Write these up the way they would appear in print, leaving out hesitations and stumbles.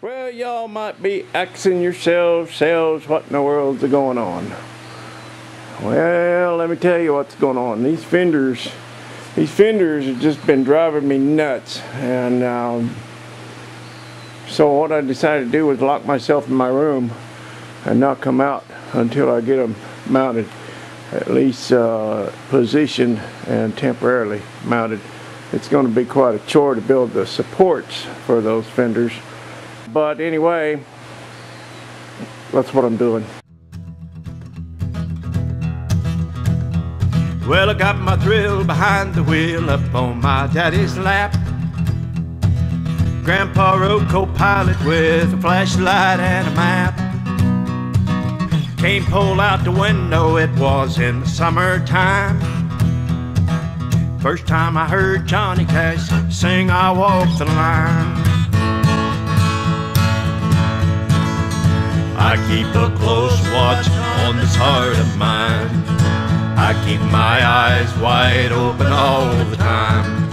Well, y'all might be asking yourselves, what in the world's going on? Well, let me tell you what's going on. These fenders have just been driving me nuts, and so what I decided to do was lock myself in my room and not come out until I get them mounted, at least positioned and temporarily mounted. It's going to be quite a chore to build the supports for those fenders, but anyway, that's what I'm doing. Well, I got my thrill behind the wheel up on my daddy's lap. Grandpa rode co-pilot with a flashlight and a map. Cane pole out the window, it was in the summertime. First time I heard Johnny Cash sing I Walk the Line. I keep a close watch on this heart of mine. I keep my eyes wide open all the time.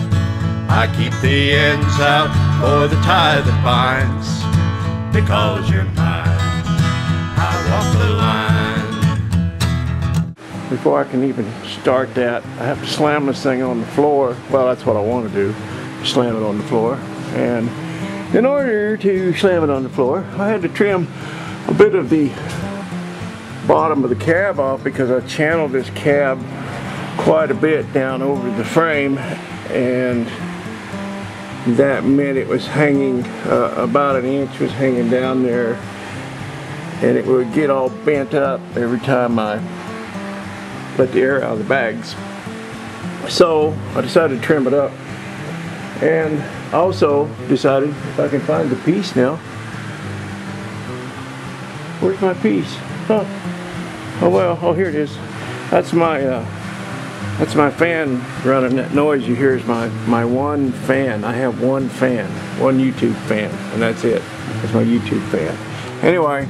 I keep the ends out for the tie that binds. Because you're mine, I walk the line. Before I can even start that, I have to slam this thing on the floor. Well, that's what I want to do, slam it on the floor. And in order to slam it on the floor, I had to trim a bit of the bottom of the cab off because I channeled this cab quite a bit down over the frame, and that meant it was hanging about an inch was hanging down there, and it would get all bent up every time I let the air out of the bags. So I decided to trim it up, and also decided if I can find the piece now. Where's my piece? Huh. Oh well, oh here it is. That's my fan running. That noise you hear is my one fan. I have one fan, one YouTube fan, and that's it. That's my YouTube fan. Anyway,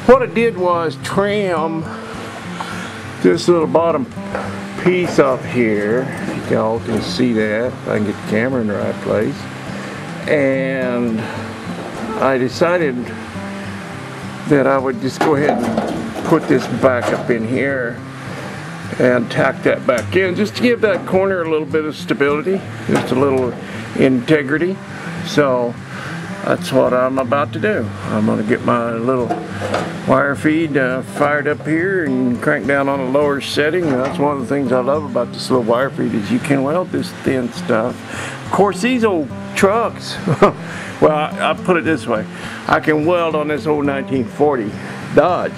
what I did was trim this little bottom piece up here. Y'all can see that. I can get the camera in the right place. And I decided that I would just go ahead and put this back up in here and tack that back in, just to give that corner a little bit of stability, just a little integrity. So that's what I'm about to do. I'm going to get my little wire feed fired up here and crank down on a lower setting. That's one of the things I love about this little wire feed is you can weld this thin stuff. Of course, these old trucks, well, I'll put it this way. I can weld on this old 1940 Dodge.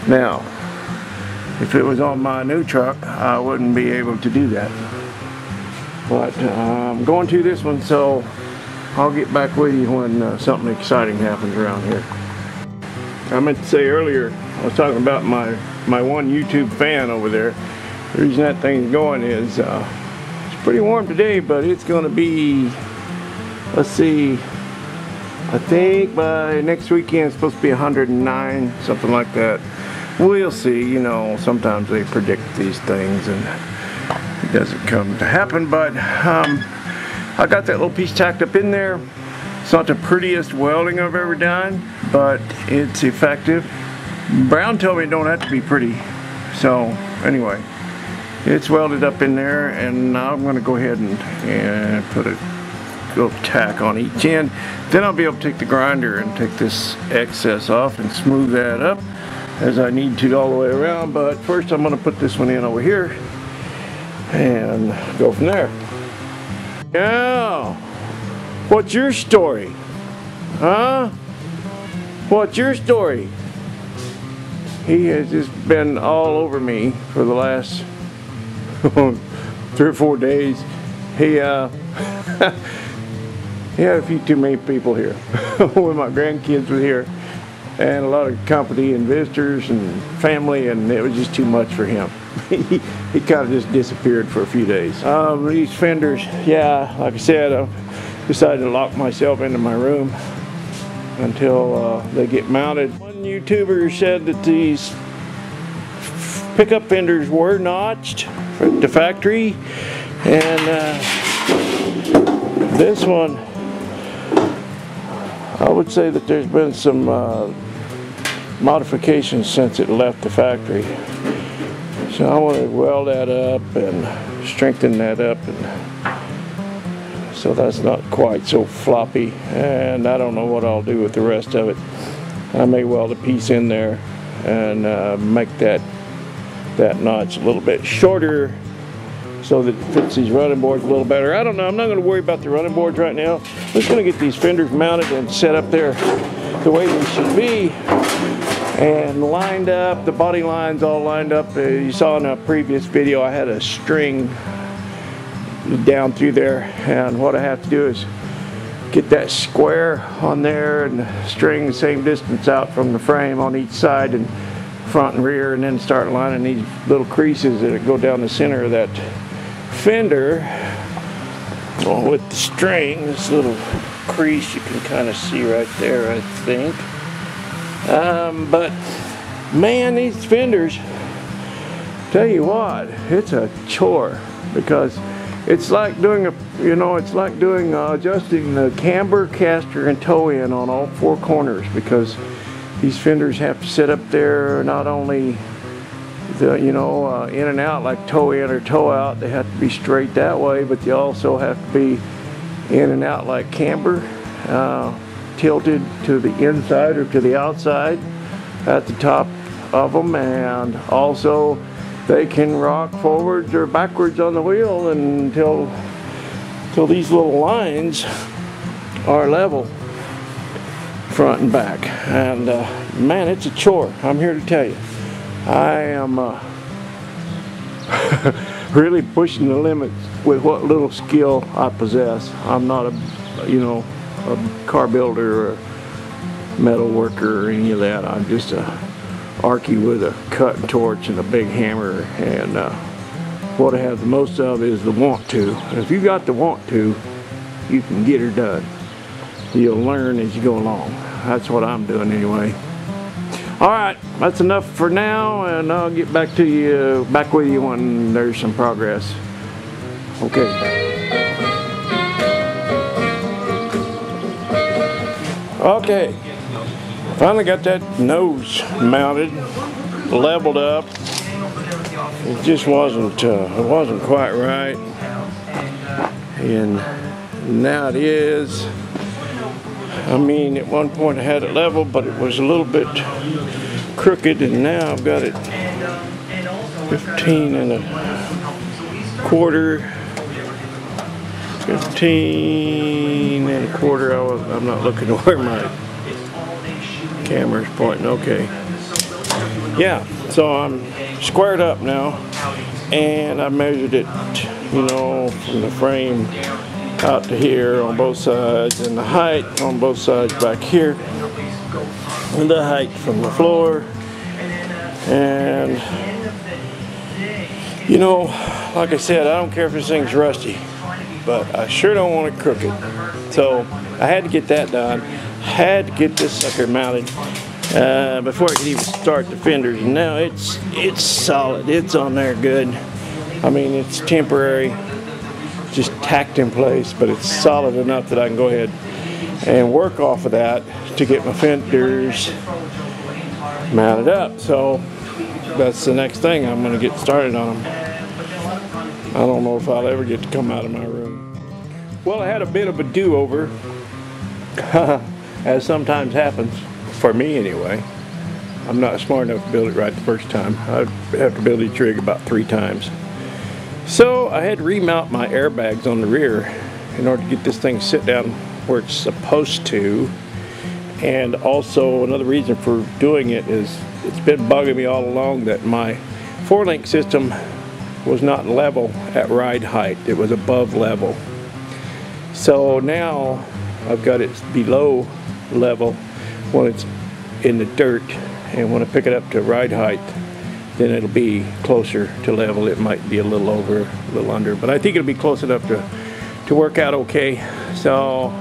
Now, if it was on my new truck, I wouldn't be able to do that. But I'm going to this one, so I'll get back with you when something exciting happens around here. I meant to say earlier, I was talking about my one YouTube fan over there. The reason that thing's going is it's pretty warm today, but it's going to be, let's see, I think by next weekend it's supposed to be 109, something like that. We'll see. You know, sometimes they predict these things and it doesn't come to happen, but I got that little piece tacked up in there. It's not the prettiest welding I've ever done, but it's effective. Brown told me it don't have to be pretty. So anyway, it's welded up in there, and now I'm going to go ahead and put a little tack on each end. Then I'll be able to take the grinder and take this excess off and smooth that up as I need to all the way around. But first I'm going to put this one in over here and go from there. Now, what's your story? Huh? What's your story? He has just been all over me for the last 3 or 4 days. He he had a few too many people here. When my grandkids were here, and a lot of company and visitors and family, and it was just too much for him. He kind of just disappeared for a few days. These fenders, yeah, like I said, I decided to lock myself into my room until they get mounted. One YouTuber said that these pickup fenders were notched at the factory, and this one I would say that there's been some modifications since it left the factory. So I want to weld that up and strengthen that up, and so that's not quite so floppy. And I don't know what I'll do with the rest of it. I may weld a piece in there and make that notch a little bit shorter so that it fits these running boards a little better. I don't know. I'm not going to worry about the running boards right now. I'm just going to get these fenders mounted and set up there the way they should be, and lined up, the body lines all lined up. You saw in a previous video I had a string down through there, and what I have to do is get that square on there and string the same distance out from the frame on each side and front and rear, and then start lining these little creases that go down the center of that fender with the string. This little crease you can kind of see right there, I think. But man, these fenders, tell you what, it's a chore, because it's like doing adjusting the camber, caster, and toe in on all four corners, because these fenders have to sit up there not only the in and out like toe in or toe out. They have to be straight that way, but they also have to be in and out like camber, tilted to the inside or to the outside at the top of them, and also they can rock forwards or backwards on the wheel until these little lines are level front and back. And man, it's a chore. I'm here to tell you, I am really pushing the limits with what little skill I possess. I'm not a car builder or metal worker or any of that. I'm just a Archie with a cutting torch and a big hammer, and what I have the most of is the want to. And if you got the want to, you can get her done. You'll learn as you go along. That's what I'm doing anyway. Alright, that's enough for now, and I'll get back with you when there's some progress. Okay. Okay, finally got that nose mounted, leveled up. It just wasn't quite right, and now it is. I mean, at one point I had it level, but it was a little bit crooked, and now I've got it 15 and a quarter. 15 and a quarter. I'm not looking to where my camera's pointing. Okay. Yeah, so I'm squared up now, and I measured it, from the frame out to here on both sides, and the height on both sides back here, and the height from the floor. And like I said, I don't care if this thing's rusty, but I sure don't want it crooked. So I had to get that done. Had to get this sucker mounted before I could even start the fenders. And now it's solid. It's on there good. I mean, it's temporary, just tacked in place, but it's solid enough that I can go ahead and work off of that to get my fenders mounted up. So that's the next thing. I'm going to get started on them. I don't know if I'll ever get to come out of my room. Well, I had a bit of a do-over, as sometimes happens, for me anyway. I'm not smart enough to build it right the first time. I have to build each rig about 3 times. So I had to remount my airbags on the rear in order to get this thing sit down where it's supposed to. And also another reason for doing it is it's been bugging me all along that my 4-link system was not level at ride height. It was above level. So now I've got it below level when it's in the dirt, and when I pick it up to ride height, then it'll be closer to level. It might be a little over, a little under, but I think it'll be close enough to work out okay. So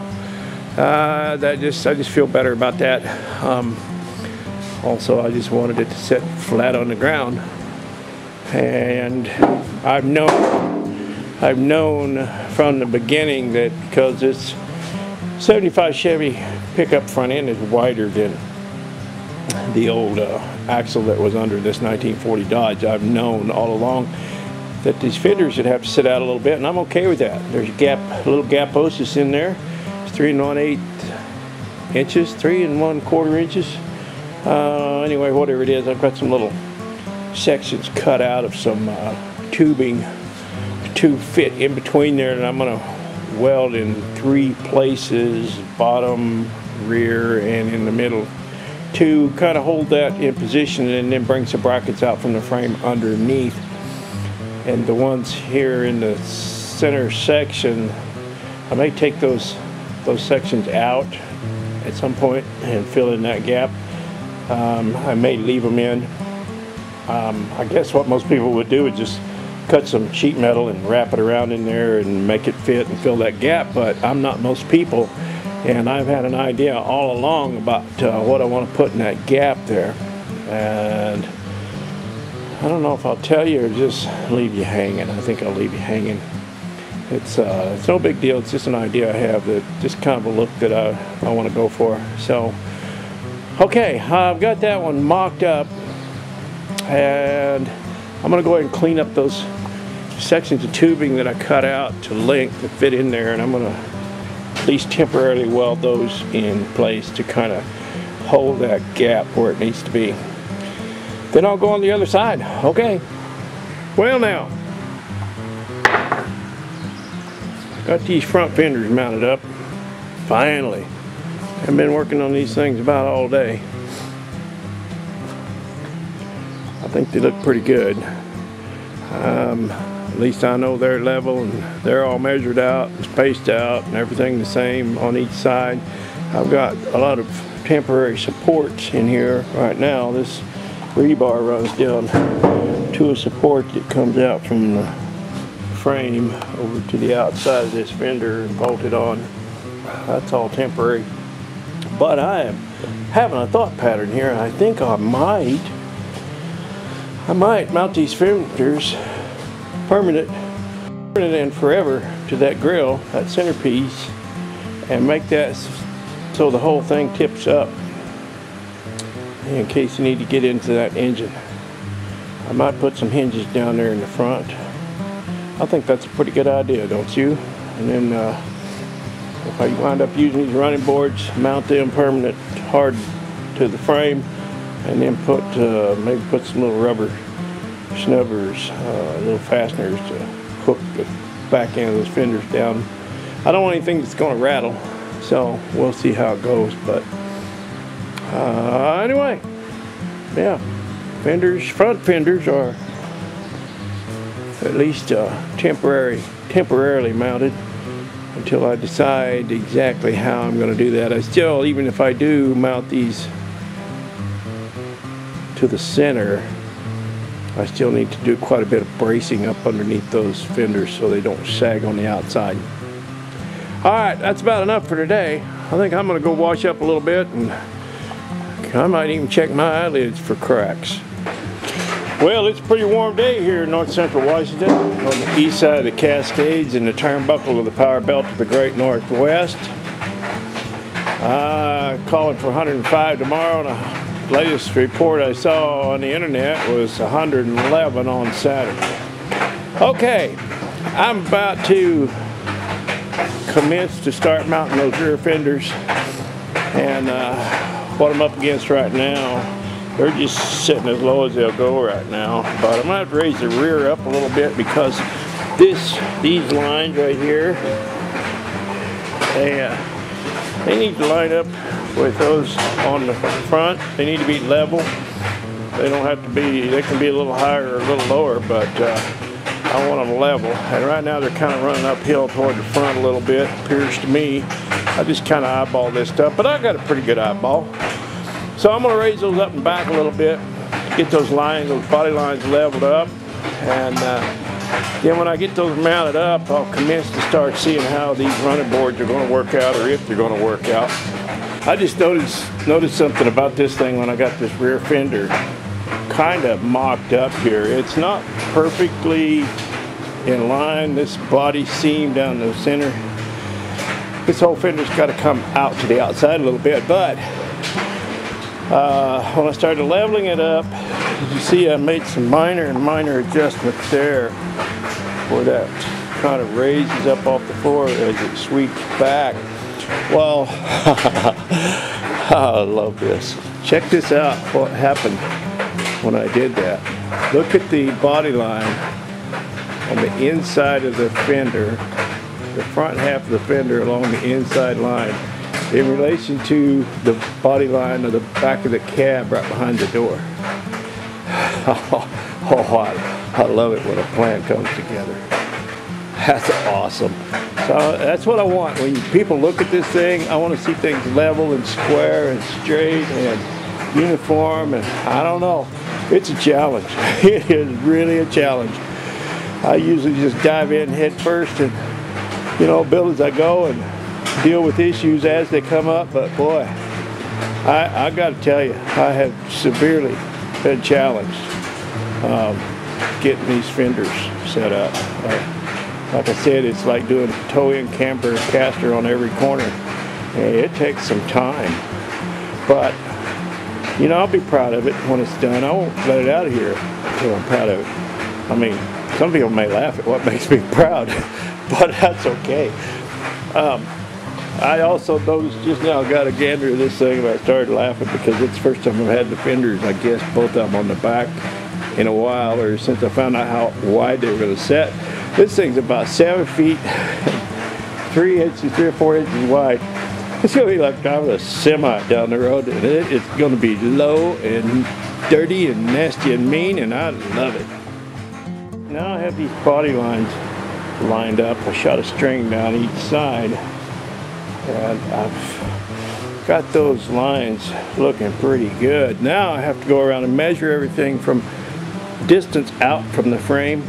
I just feel better about that. Also, I just wanted it to sit flat on the ground, and I've known from the beginning that because 75 Chevy pickup front end is wider than the old axle that was under this 1940 Dodge. I've known all along that these fenders should have to sit out a little bit, and I'm okay with that. There's a little gap post that's in there. It's 3 1/8 inches, 3 1/4 inches. Anyway, whatever it is, I've got some little sections cut out of some tubing to fit in between there, and I'm going to weld in 3 places, bottom, rear, and in the middle, to kind of hold that in position and then bring some brackets out from the frame underneath. And the ones here in the center section, I may take those sections out at some point and fill in that gap. I may leave them in. I guess what most people would do is just cut some sheet metal and wrap it around in there and make it fit and fill that gap, but I'm not most people, and I've had an idea all along about what I want to put in that gap there, and I don't know if I'll tell you or just leave you hanging. I think I'll leave you hanging. It's no big deal. It's just an idea I have, that just kind of a look that I want to go for. So, okay, I've got that one mocked up, and I'm going to go ahead and clean up those sections of tubing that I cut out to length to fit in there, and I'm going to at least temporarily weld those in place to kind of hold that gap where it needs to be. Then I'll go on the other side. Okay. Well, now, got these front fenders mounted up. Finally. I've been working on these things about all day. I think they look pretty good. At least I know they're level and they're all measured out and spaced out and everything the same on each side. I've got a lot of temporary supports in here right now. This rebar runs down to a support that comes out from the frame over to the outside of this fender and bolted on. That's all temporary. But I am having a thought pattern here. I think I might mount these fenders permanent and forever to that grill, that centerpiece, and make that so the whole thing tips up in case you need to get into that engine. I might put some hinges down there in the front. I think that's a pretty good idea, don't you? And then if I wind up using these running boards, mount them permanent hard to the frame, and then maybe put some little rubber snubbers, little fasteners to hook the back end of those fenders down. I don't want anything that's going to rattle, so we'll see how it goes. But anyway, yeah, front fenders are at least temporarily mounted until I decide exactly how I'm going to do that. I still, even if I do mount these to the center, I still need to do quite a bit of bracing up underneath those fenders so they don't sag on the outside. Alright, that's about enough for today. I think I'm going to go wash up a little bit, and I might even check my eyelids for cracks. Well, it's a pretty warm day here in north central Washington, on the east side of the Cascades and the turnbuckle of the power belt to the great northwest. Calling for 105 tomorrow, and the latest report I saw on the internet was 111 on Saturday. Okay, I'm about to commence to start mounting those rear fenders, and what I'm up against right now, they're just sitting as low as they'll go right now, but I'm going to have to raise the rear up a little bit because these lines right here, they need to line up with those on the front. They need to be level. They don't have to be, they can be a little higher or a little lower, but I want them level. And right now they're kind of running uphill toward the front a little bit, appears to me. I just kind of eyeball this stuff, but I've got a pretty good eyeball. So I'm going to raise those up and back a little bit, get those lines, those body lines leveled up, and then when I get those mounted up, I'll commence to start seeing how these running boards are going to work out, or if they're going to work out. I just noticed something about this thing when I got this rear fender kind of mocked up here. It's not perfectly in line, this body seam down the center. this whole fender's got to come out to the outside a little bit. But when I started leveling it up, you see I made some minor adjustments there where that kind of raises up off the floor as it sweeps back. Well, I love this. Check this out, what happened when I did that. Look at the body line on the inside of the fender, the front half of the fender along the inside line in relation to the body line of the back of the cab right behind the door. I love it when a plan comes together. That's awesome. So that's what I want. When people look at this thing, I want to see things level and square and straight and uniform, and I don't know. It's a challenge. It is really a challenge. I usually just dive in head first and, you know, build as I go and deal with issues as they come up. But boy, I got to tell you, I have severely been challenged getting these fenders set up. Like I said, it's like doing toe-in camper caster on every corner. And it takes some time, but you know, I'll be proud of it when it's done. I won't let it out of here until I'm proud of it. I mean, some people may laugh at what makes me proud, but that's okay. I also noticed just now, got a gander of this thing, and I started laughing because it's the first time I've had the fenders, I guess, both of them on the back in a while, or since I found out how wide they were going to set. This thing's about 7 feet, 3 or 4 inches wide. It's going to be like driving a semi down the road, and it's going to be low and dirty and nasty and mean, and I love it. Now I have these body lines lined up. I shot a string down each side, and I've got those lines looking pretty good. Now I have to go around and measure everything from distance out from the frame.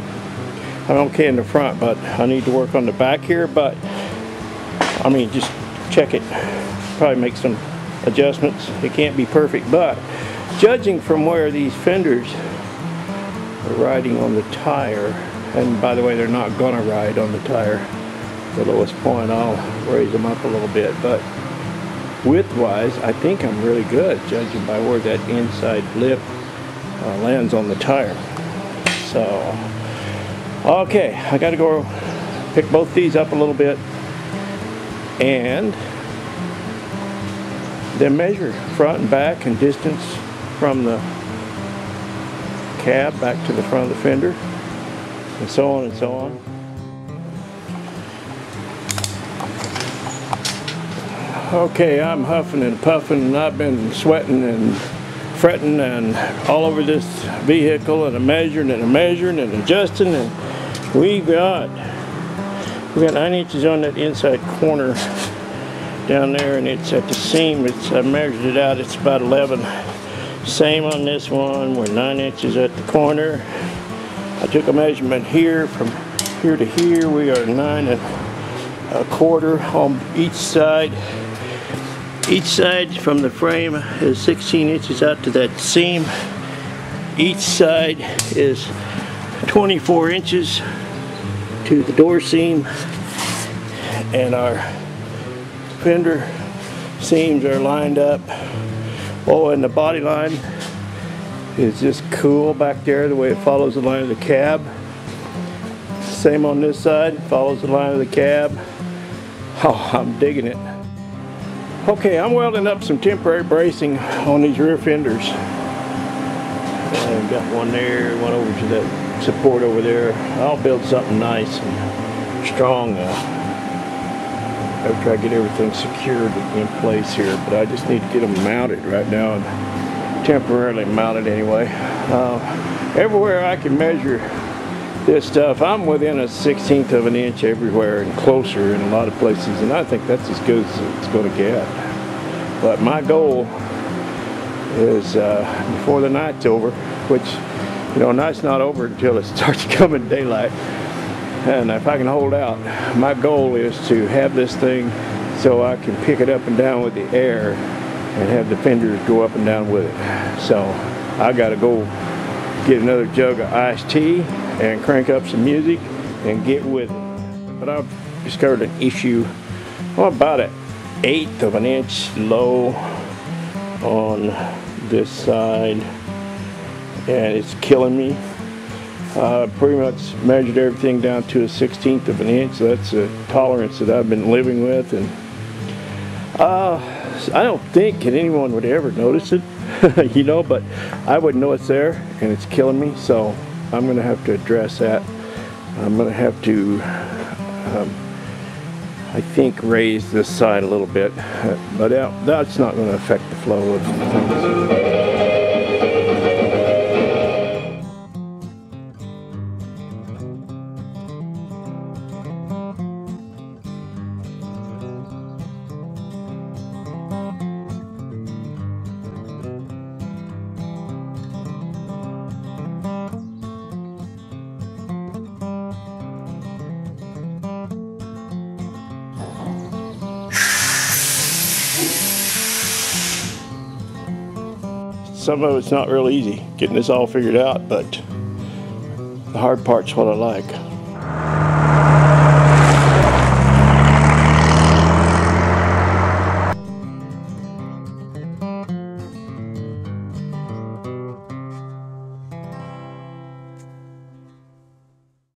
I'm okay in the front, but I need to work on the back here. But I mean, just check it. Probably make some adjustments. It can't be perfect, but judging from where these fenders are riding on the tire, and by the way, they're not gonna ride on the tire, the lowest point, I'll raise them up a little bit, but width-wise, I think I'm really good, judging by where that inside lip lands on the tire. So, okay, I gotta go pick both these up a little bit and then measure front and back and distance from the cab back to the front of the fender, and so on and so on. Okay, I'm huffing and puffing, and I've been sweating and fretting and all over this vehicle, and I'm measuring and adjusting, and we got 9 inches on that inside corner down there, and it's at the seam. I measured it out, it's about 11. Same on this one, we're 9 inches at the corner. I took a measurement here, from here to here, we are 9 1/4 on each side. Each side from the frame is 16 inches out to that seam. Each side is 24 inches to the door seam, and our fender seams are lined up. Oh, and the body line is just cool back there, the way it follows the line of the cab. Same on this side, follows the line of the cab. Oh, I'm digging it. Okay, I'm welding up some temporary bracing on these rear fenders. I've got one there, one over to that support over there. I'll build something nice and strong after I get everything secured in place here, but I just need to get them mounted right now, and temporarily mounted anyway. Everywhere I can measure this stuff, I'm within a 1/16 of an inch everywhere, and closer in a lot of places, and I think that's as good as it's going to get. But my goal is before the night's over, which, you know, night's not over until it starts coming daylight, and if I can hold out, my goal is to have this thing so I can pick it up and down with the air and have the fenders go up and down with it. So I gotta go get another jug of iced tea and crank up some music and get with it. But I've discovered an issue well, about an 1/8 of an inch low on this side, and it's killing me. Pretty much measured everything down to a 1/16 of an inch. That's a tolerance that I've been living with, and I don't think that anyone would ever notice it, you know, but I would know it's there and it's killing me, so I'm going to have to address that. I'm going to have to, I think, raise this side a little bit, but that's not going to affect the flow of things. Some of it's not real easy getting this all figured out, but the hard part's what I like.